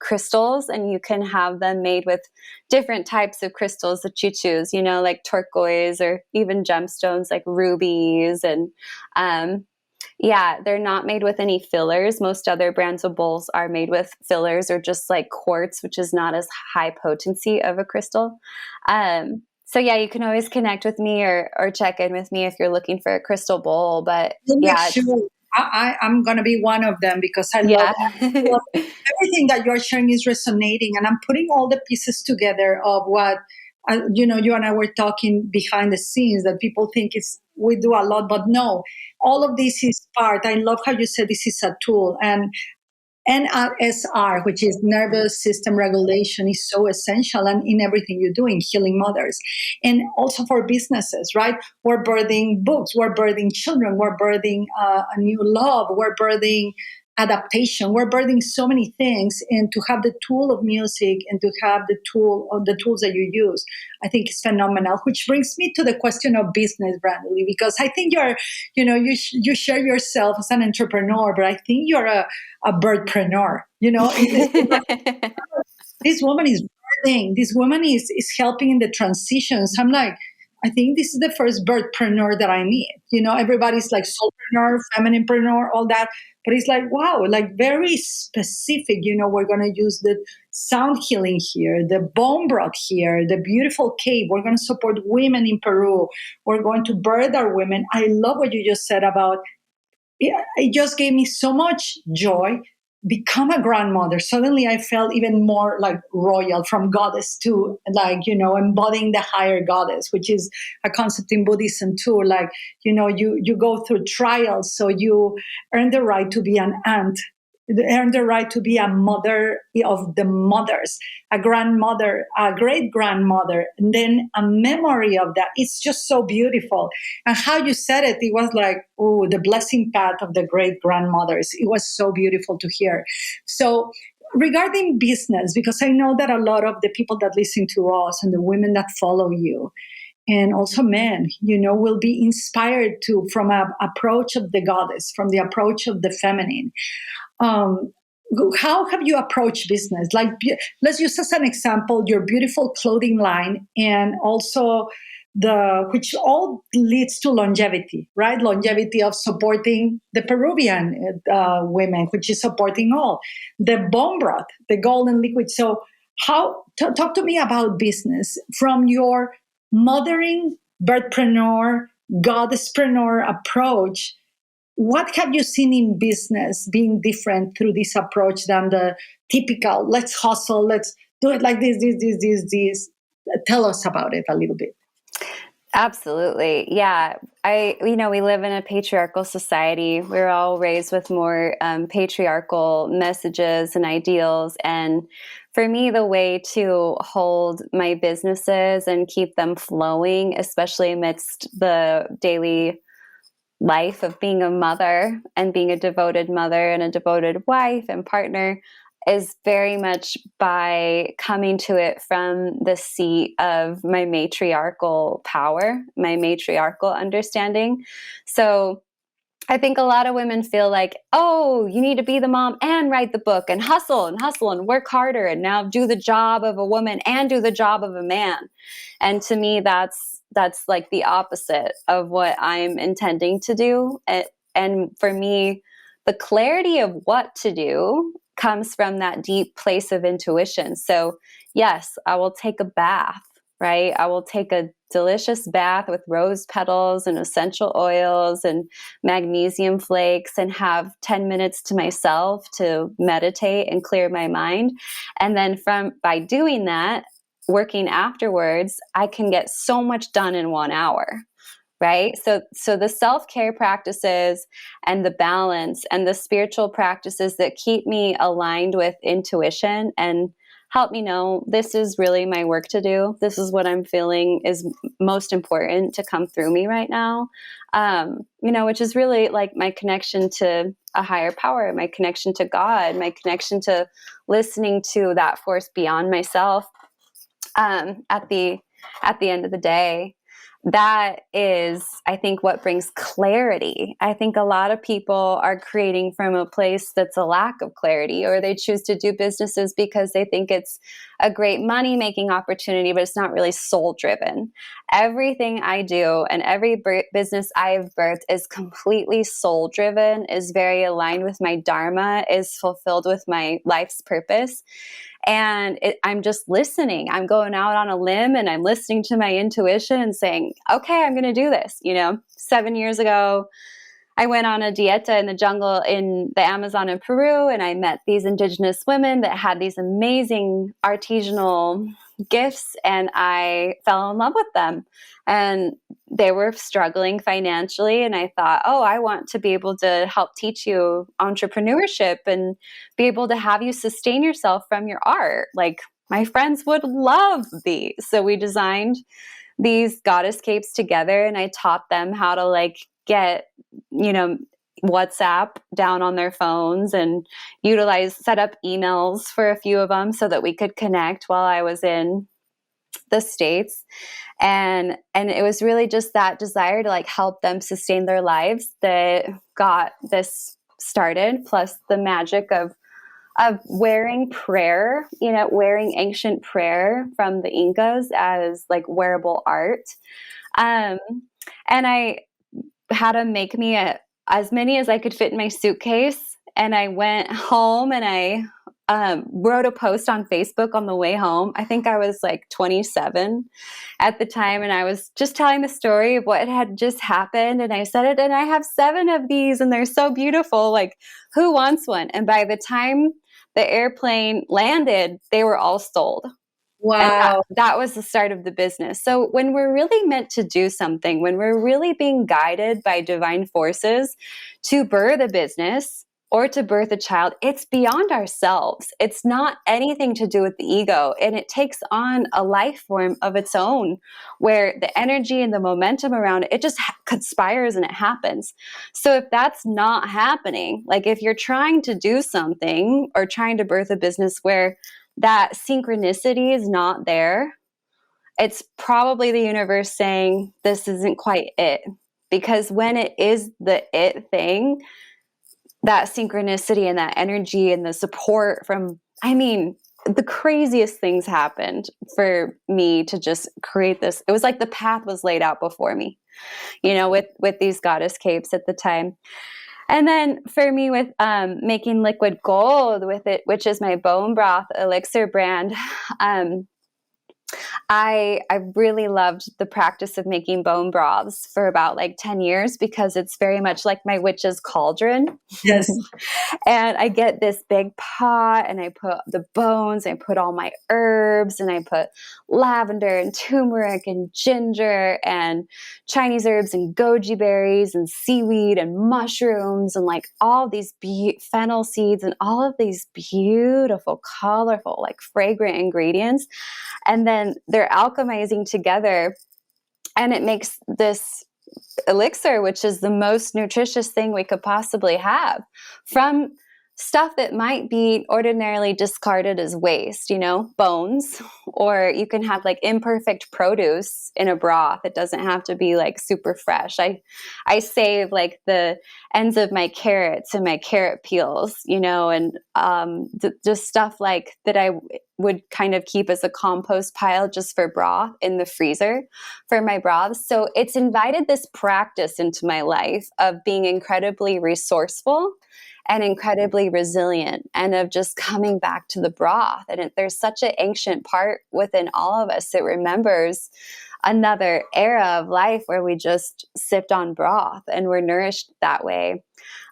crystals, and you can have them made with different types of crystals that you choose, you know, like turquoise or even gemstones like rubies. And they're not made with any fillers. Most other brands of bowls are made with fillers or just like quartz, which is not as high potency of a crystal. So yeah, you can always connect with me or check in with me if you're looking for a crystal bowl. But sure. I'm going to be one of them because I love everything that you're sharing is resonating, and I'm putting all the pieces together of what you and I were talking behind the scenes that people think we do a lot, but no, all of this is part. I love how you said this is a tool, and NRSR, which is nervous system regulation, is so essential and in everything you do in healing mothers. And also for businesses, right? We're birthing books, we're birthing children, we're birthing a new love, we're birthing adaptation, we're birthing so many things. And to have the tool of music and to have the tools that you use, I think is phenomenal. Which brings me to the question of business, Brandilyn, because I think you share yourself as an entrepreneur, but I think you're a birthpreneur. This woman is birthing. This woman is helping in the transitions. I'm like, I think this is the first birthpreneur that I need. Everybody's like soulpreneur, femininepreneur, all that. But it's like, wow, like very specific. We're going to use the sound healing here, the bone broth here, the beautiful cave. We're going to support women in Peru. We're going to birth our women. I love what you just said about it just gave me so much joy. Become a grandmother. Suddenly I felt even more like royal, from goddess to embodying the higher goddess, which is a concept in Buddhism too. Like, you go through trials, so you earn the right to be an aunt, earn the right to be a mother of the mothers, a grandmother, a great grandmother, and then a memory of that. It's just so beautiful. And how you said it, it was like, oh, the blessing path of the great grandmothers. It was so beautiful to hear. So regarding business, because I know that a lot of the people that listen to us and the women that follow you, and also men, will be inspired from an approach of the goddess, from the approach of the feminine. How have you approached business? Like, let's use as an example your beautiful clothing line, and also which all leads to longevity, right? Longevity of supporting the Peruvian women, which is supporting all the bone broth, the golden liquid. So, talk to me about business from your mothering, birthpreneur, goddesspreneur approach. What have you seen in business being different through this approach than the typical, let's hustle, let's do it like this? Tell us about it a little bit. Absolutely. Yeah. We live in a patriarchal society. We're all raised with more patriarchal messages and ideals. And for me, the way to hold my businesses and keep them flowing, especially amidst the daily life of being a mother and being a devoted mother and a devoted wife and partner, is very much by coming to it from the seat of my matriarchal power, my matriarchal understanding. So I think a lot of women feel like, oh, you need to be the mom and write the book and hustle and work harder and now do the job of a woman and do the job of a man. And to me, that's like the opposite of what I'm intending to do. And for me, the clarity of what to do comes from that deep place of intuition. So yes, I will take a bath, right? I will take a delicious bath with rose petals and essential oils and magnesium flakes and have 10 minutes to myself to meditate and clear my mind. And then by doing that, working afterwards, I can get so much done in 1 hour. Right? So the self-care practices and the balance and the spiritual practices that keep me aligned with intuition and help me know this is really my work to do. This is what I'm feeling is most important to come through me right now. Which is really like my connection to a higher power, my connection to God, my connection to listening to that force beyond myself. At the end of the day, that is, I think, what brings clarity. I think a lot of people are creating from a place that's a lack of clarity, or they choose to do businesses because they think it's a great money-making opportunity, but it's not really soul-driven. Everything I do and every business I have birthed is completely soul-driven, is very aligned with my dharma, is fulfilled with my life's purpose. And I'm just listening. I'm going out on a limb and I'm listening to my intuition and saying, okay, I'm going to do this. 7 years ago, I went on a dieta in the jungle in the Amazon in Peru, and I met these indigenous women that had these amazing artisanal, gifts and I fell in love with them. And they were struggling financially. And I thought, oh, I want to be able to help teach you entrepreneurship and be able to have you sustain yourself from your art. Like, my friends would love these. So we designed these goddess capes together, and I taught them how to like get, WhatsApp down on their phones and set up emails for a few of them so that we could connect while I was in the States. And it was really just that desire to like help them sustain their lives that got this started, plus the magic of wearing prayer, wearing ancient prayer from the Incas as like wearable art. And I had to make me as many as I could fit in my suitcase. And I went home and I wrote a post on Facebook on the way home. I think I was like 27 at the time. And I was just telling the story of what had just happened. And I said it, and I have 7 of these and they're so beautiful. Like, who wants one? And by the time the airplane landed, they were all sold. Wow. And that was the start of the business. So when we're really meant to do something, when we're really being guided by divine forces to birth a business or to birth a child, it's beyond ourselves. It's not anything to do with the ego. And it takes on a life form of its own, where the energy and the momentum around it just conspires and it happens. So if that's not happening, like if you're trying to do something or trying to birth a business where that synchronicity is not there, it's probably the universe saying this isn't quite it. Because when it is the it thing, that synchronicity and that energy and the support from, the craziest things happened for me to just create this. It was like the path was laid out before me, with these goddess capes at the time. And then for me with making liquid gold with it, which is my bone broth elixir brand, I really loved the practice of making bone broths for about like 10 years because it's very much like my witch's cauldron. Yes. And I get this big pot and I put the bones, I put all my herbs, and I put lavender and turmeric and ginger and Chinese herbs and goji berries and seaweed and mushrooms and like all these fennel seeds and all of these beautiful, colorful, like fragrant ingredients. And then they're alchemizing together and it makes this elixir, which is the most nutritious thing we could possibly have from stuff that might be ordinarily discarded as waste, bones, or you can have like imperfect produce in a broth. It doesn't have to be like super fresh. I save like the ends of my carrots and my carrot peels, and just stuff like that I would kind of keep as a compost pile just for broth in the freezer for my broths. So it's invited this practice into my life of being incredibly resourceful and incredibly resilient, and of just coming back to the broth. And there's such an ancient part within all of us that remembers another era of life where we just sipped on broth and were nourished that way.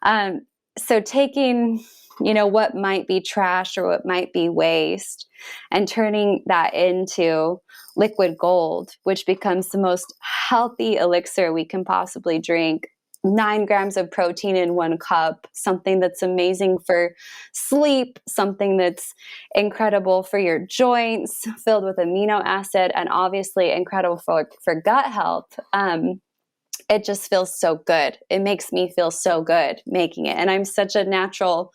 So taking, what might be trash or what might be waste and turning that into liquid gold, which becomes the most healthy elixir we can possibly drink. 9 grams of protein in 1 cup, something that's amazing for sleep, something that's incredible for your joints, filled with amino acid, and obviously incredible for gut health. It just feels so good. It makes me feel so good making it. And I'm such a natural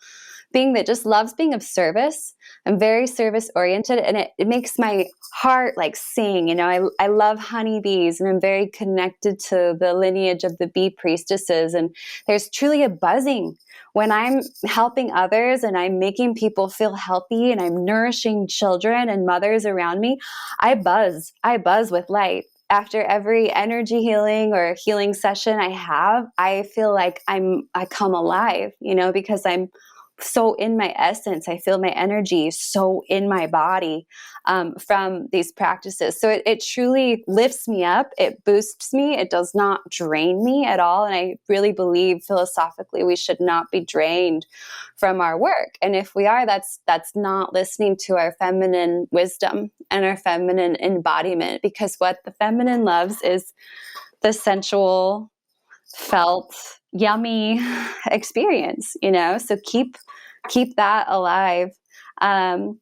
being that just loves being of service. I'm very service oriented, and it makes my heart like sing. I love honeybees, and I'm very connected to the lineage of the bee priestesses. And there's truly a buzzing when I'm helping others and I'm making people feel healthy and I'm nourishing children and mothers around me. I buzz with light. After every energy healing or healing session I have, I feel like I come alive, because I'm so in my essence. I feel my energy so in my body from these practices. So it truly lifts me up. It boosts me. It does not drain me at all. And I really believe philosophically we should not be drained from our work. And if we are, that's not listening to our feminine wisdom and our feminine embodiment, because what the feminine loves is the sensual, felt, yummy experience, so keep that alive. And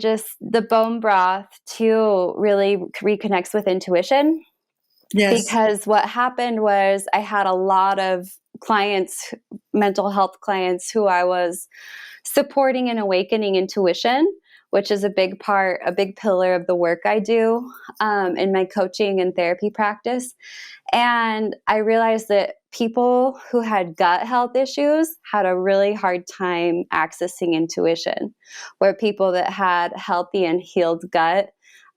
just the bone broth too really reconnects with intuition. Yes. Because what happened was I had a lot of clients, mental health clients, who I was supporting in awakening intuition, which is a big pillar of the work I do in my coaching and therapy practice. And I realized that people who had gut health issues had a really hard time accessing intuition, where people that had healthy and healed gut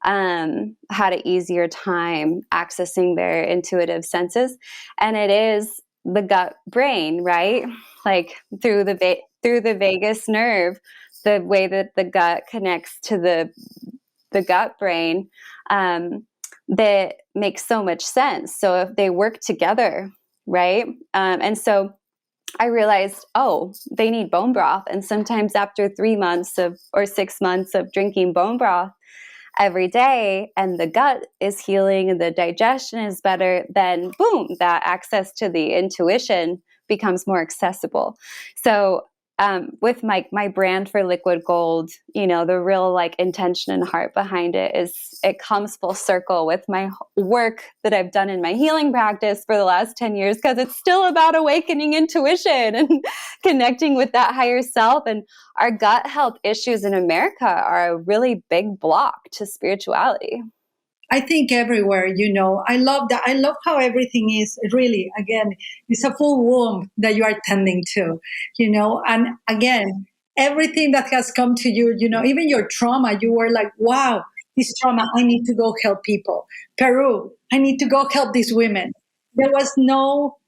had an easier time accessing their intuitive senses. And it is the gut brain, right? Like through the vagus nerve, the way that the gut connects to the gut brain, that makes so much sense. So if they work together, right? And so I realized, they need bone broth. And sometimes after 3 months or 6 months of drinking bone broth every day, and the gut is healing and the digestion is better, then boom, that access to the intuition becomes more accessible. So with my brand for Liquid Gold, the real intention and heart behind it is it comes full circle with my work that I've done in my healing practice for the last 10 years, because it's still about awakening intuition and connecting with that higher self. And our gut health issues in America are a really big block to spirituality. I think everywhere, I love that. I love how everything is really, again, it's a full womb that you are tending to, and again, everything that has come to you, even your trauma, you were like, wow, this trauma, I need to go help people. Peru, I need to go help these women. There was no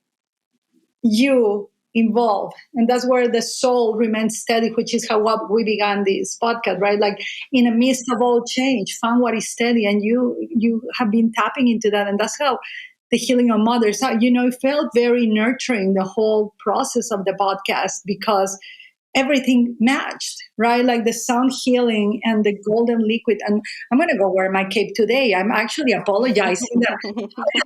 you involved, and that's where the soul remains steady, which is how we began this podcast, right? Like in the midst of all change, found what is steady, and you have been tapping into that, and that's how the healing of mothers, it felt very nurturing, the whole process of the podcast, because everything matched, right? Like the sound healing and the golden liquid. And I'm going to go wear my cape today. I'm actually apologizing that I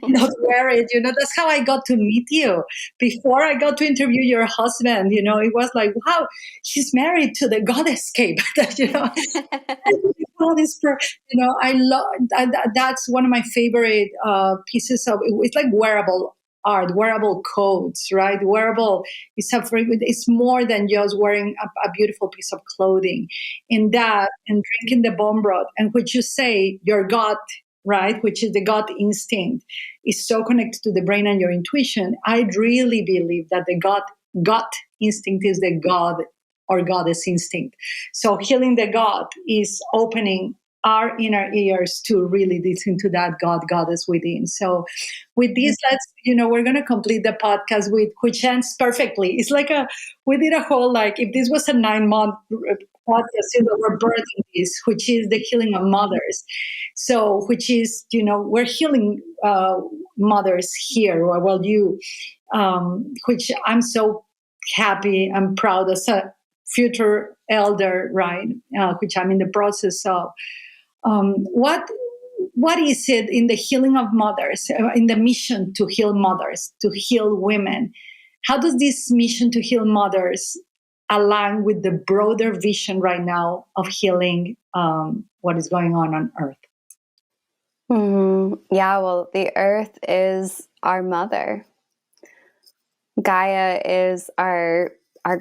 did not wear it. That's how I got to meet you. Before I got to interview your husband, it was like, wow, he's married to the goddess cape. Goddess, I love that's one of my favorite pieces of it's like wearable art, wearable codes, right? Wearable is it's more than just wearing a beautiful piece of clothing. In that, and drinking the bone broth, and which you say your gut, right, which is the gut instinct, is so connected to the brain and your intuition. I really believe that the gut instinct is the god or goddess instinct. So healing the gut is opening our inner ears to really listen to that goddess within. So with this, we're going to complete the podcast which ends perfectly. It's like we did a whole, if this was a 9-month podcast, we're birthing this, which is the healing of mothers. So, which is, we're healing mothers here, which I'm so happy and proud as a future elder, right? Which I'm in the process of. What is it in the healing of mothers, in the mission to heal mothers, to heal women? How does this mission to heal mothers align with the broader vision right now of healing what is going on Earth? Mm-hmm. Yeah, well, the Earth is our mother. Gaia is our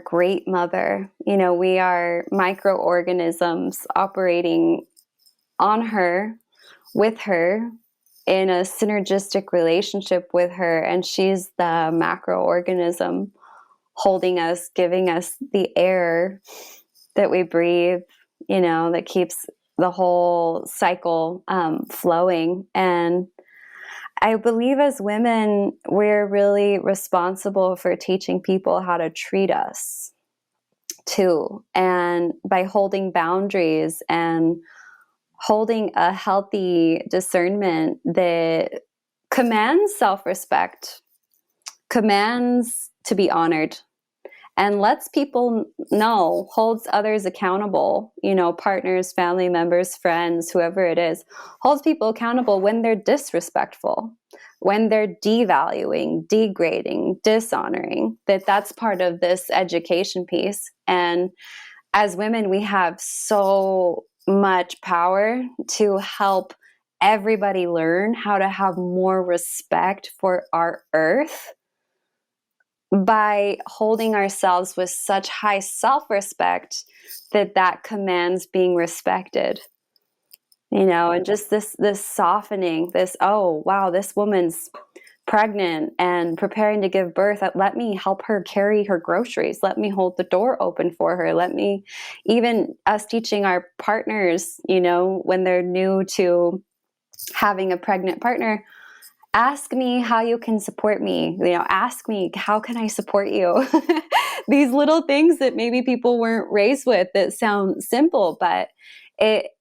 great mother. We are microorganisms operating on her, with her, in a synergistic relationship with her, and she's the macroorganism holding us, giving us the air that we breathe, that keeps the whole cycle flowing. And I believe as women, we're really responsible for teaching people how to treat us too. And by holding boundaries and holding a healthy discernment that commands self-respect, commands to be honored, and lets people know, holds others accountable, partners, family members, friends, whoever it is, holds people accountable when they're disrespectful, when they're devaluing, degrading, dishonoring, that's part of this education piece. And as women, we have so much power to help everybody learn how to have more respect for our earth by holding ourselves with such high self-respect that commands being respected, and just this softening, this, oh, wow, this woman's pregnant and preparing to give birth. Let me help her carry her groceries. Let me hold the door open for her. Let me, even us teaching our partners, when they're new to having a pregnant partner, ask me how you can support me. Ask me, how can I support you? These little things that maybe people weren't raised with that sound simple, but it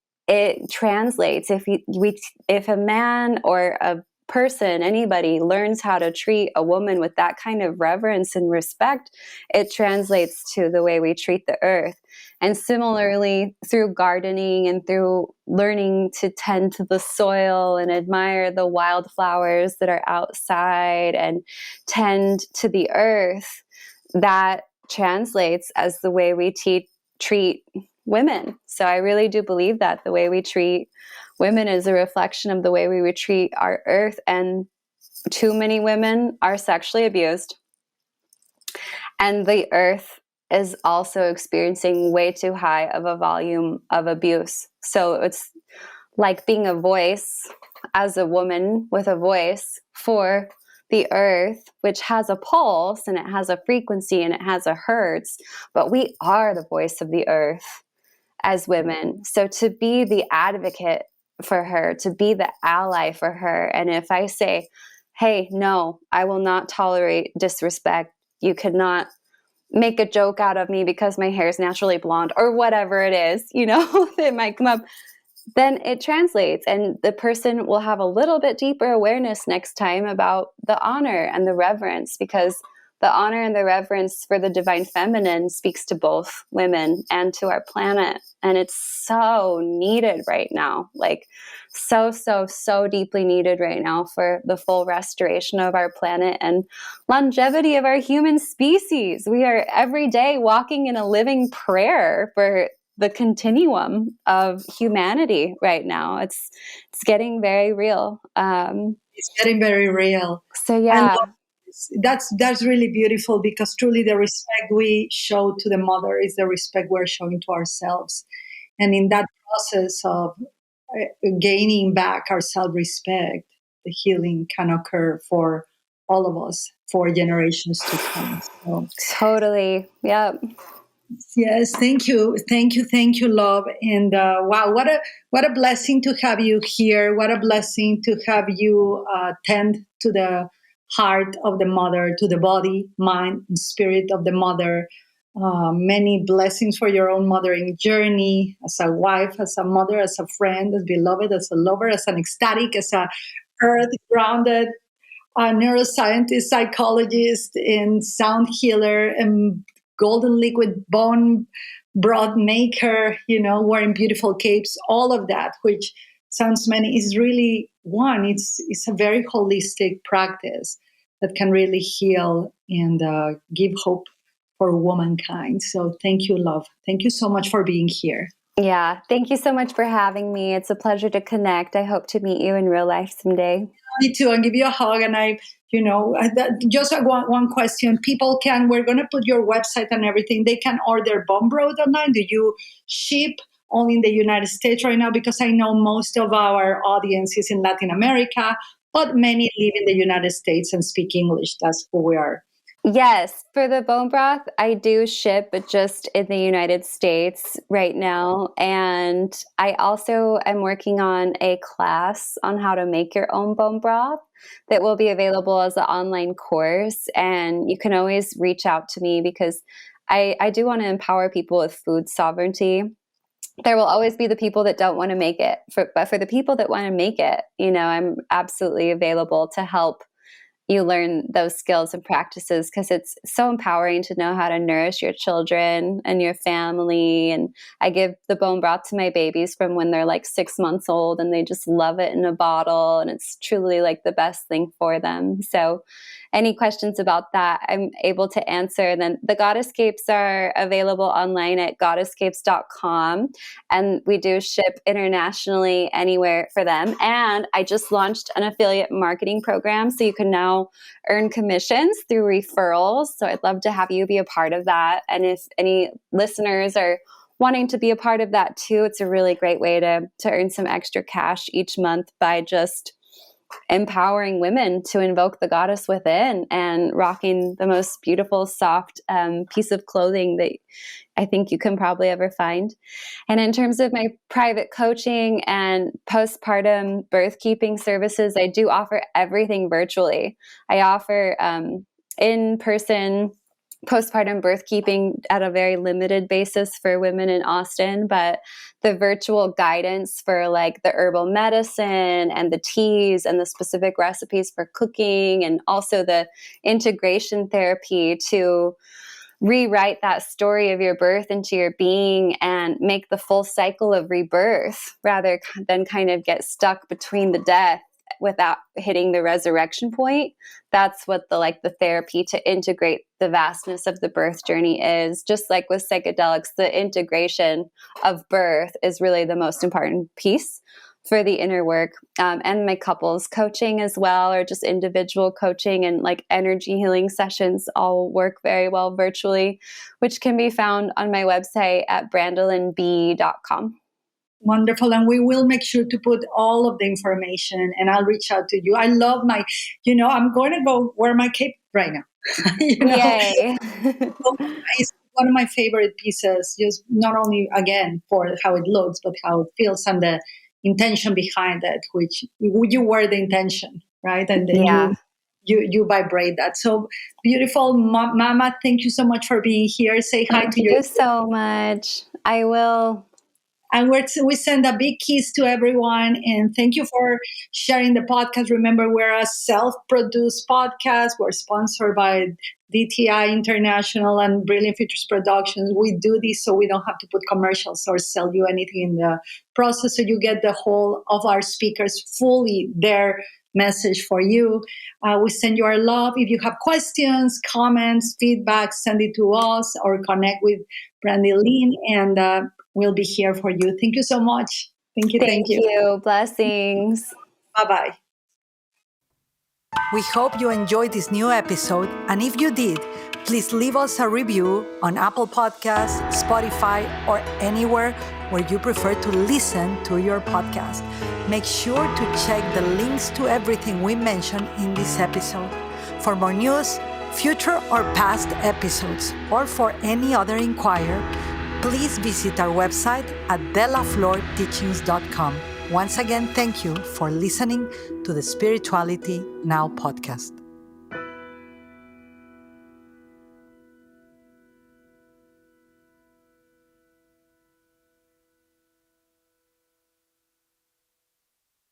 translates. If a man or a person, anybody, learns how to treat a woman with that kind of reverence and respect, it translates to the way we treat the earth. And similarly, through gardening and through learning to tend to the soil and admire the wildflowers that are outside and tend to the earth, that translates as the way we treat women. So I really do believe that the way we treat women is a reflection of the way we would treat our earth. And too many women are sexually abused. And the earth is also experiencing way too high of a volume of abuse. So it's like being a voice, as a woman with a voice for the earth, which has a pulse and it has a frequency and it has a hertz, but we are the voice of the earth as women. So to be the advocate for her, to be the ally for her. And if I say, hey, no, I will not tolerate disrespect. You could not make a joke out of me because my hair is naturally blonde or whatever it is, that might come up, then it translates. And the person will have a little bit deeper awareness next time about the honor and the reverence, because the honor and the reverence for the divine feminine speaks to both women and to our planet. And it's so needed right now, like so deeply needed right now for the full restoration of our planet and longevity of our human species. We are every day walking in a living prayer for the continuum of humanity right now. It's getting very real. It's getting very real. So yeah. That's really beautiful, because truly the respect we show to the mother is the respect we're showing to ourselves. And in that process of gaining back our self-respect, the healing can occur for all of us for generations to come. So, totally. Yep. yes, thank you, love. And wow, what a blessing to have you here. What a blessing to have you tend to the heart of the mother, to the body, mind, and spirit of the mother. Many blessings for your own mothering journey, as a wife, as a mother, as a friend, as beloved, as a lover, as an ecstatic, as a earth grounded neuroscientist, psychologist, and sound healer, and golden liquid bone broth maker, wearing beautiful capes, all of that, which sounds many, is really one. It's a very holistic practice that can really heal and give hope for womankind. So thank you, love. Thank you so much for being here. Yeah, thank you so much for having me. It's a pleasure to connect. I hope to meet you in real life someday. Me too. I'll give you a hug. And just one question. We're going to put your website and everything. They can order bone broth online. Do you ship only in the United States right now? Because I know most of our audience is in Latin America, but many live in the United States and speak English. That's who we are Yes, for the bone broth, I do ship just in the United States right now. And I also am working on a class on how to make your own bone broth that will be available as an online course. And you can always reach out to me because I do want to empower people with food sovereignty. There will always be the people that don't want to make it, but for the people that want to make it, I'm absolutely available to help you learn those skills and practices, because it's so empowering to know how to nourish your children and your family. And I give the bone broth to my babies from when they're like 6 months old, and they just love it in a bottle, and it's truly like the best thing for them. So any questions about that, I'm able to answer. Then the Goddesscapes are available online at goddesscapes.com, and we do ship internationally anywhere for them. And I just launched an affiliate marketing program, so you can now earn commissions through referrals. So I'd love to have you be a part of that. And if any listeners are wanting to be a part of that too, it's a really great way to earn some extra cash each month by just empowering women to invoke the goddess within and rocking the most beautiful, soft piece of clothing that I think you can probably ever find. And in terms of my private coaching and postpartum birth keeping services, I do offer everything virtually. I offer in-person postpartum birth keeping at a very limited basis for women in Austin, but the virtual guidance for like the herbal medicine and the teas and the specific recipes for cooking, and also the integration therapy to rewrite that story of your birth into your being and make the full cycle of rebirth, rather than kind of get stuck between the death without hitting the resurrection point. That's what the therapy to integrate the vastness of the birth journey is. Just like with psychedelics, the integration of birth is really the most important piece for the inner work. And my couples coaching as well, or just individual coaching and like energy healing sessions all work very well virtually, which can be found on my website at brandilynb.com. Wonderful. And we will make sure to put all of the information, and I'll reach out to you. I love I'm going to go wear my cape right now. Yay. It's one of my favorite pieces, just not only, again, for how it looks, but how it feels and the intention behind it, which you wear the intention, right? And then you vibrate that. So beautiful. Mama, thank you so much for being here. Say hi to you. Thank you so much. I will. And we send a big kiss to everyone. And thank you for sharing the podcast. Remember, we're a self-produced podcast. We're sponsored by DTI International and Brilliant Futures Productions. We do this so we don't have to put commercials or sell you anything in the process. So you get the whole of our speakers fully their message for you. We send you our love. If you have questions, comments, feedback, send it to us or connect with Brandilyn, and we'll be here for you. Thank you so much. Thank you. Thank you. Blessings. Bye-bye. We hope you enjoyed this new episode. And if you did, please leave us a review on Apple Podcasts, Spotify, or anywhere where you prefer to listen to your podcast. Make sure to check the links to everything we mentioned in this episode. For more news, future or past episodes, or for any other inquiry, please visit our website at delaflorteachings.com. Once again, thank you for listening to the Spirituality Now podcast.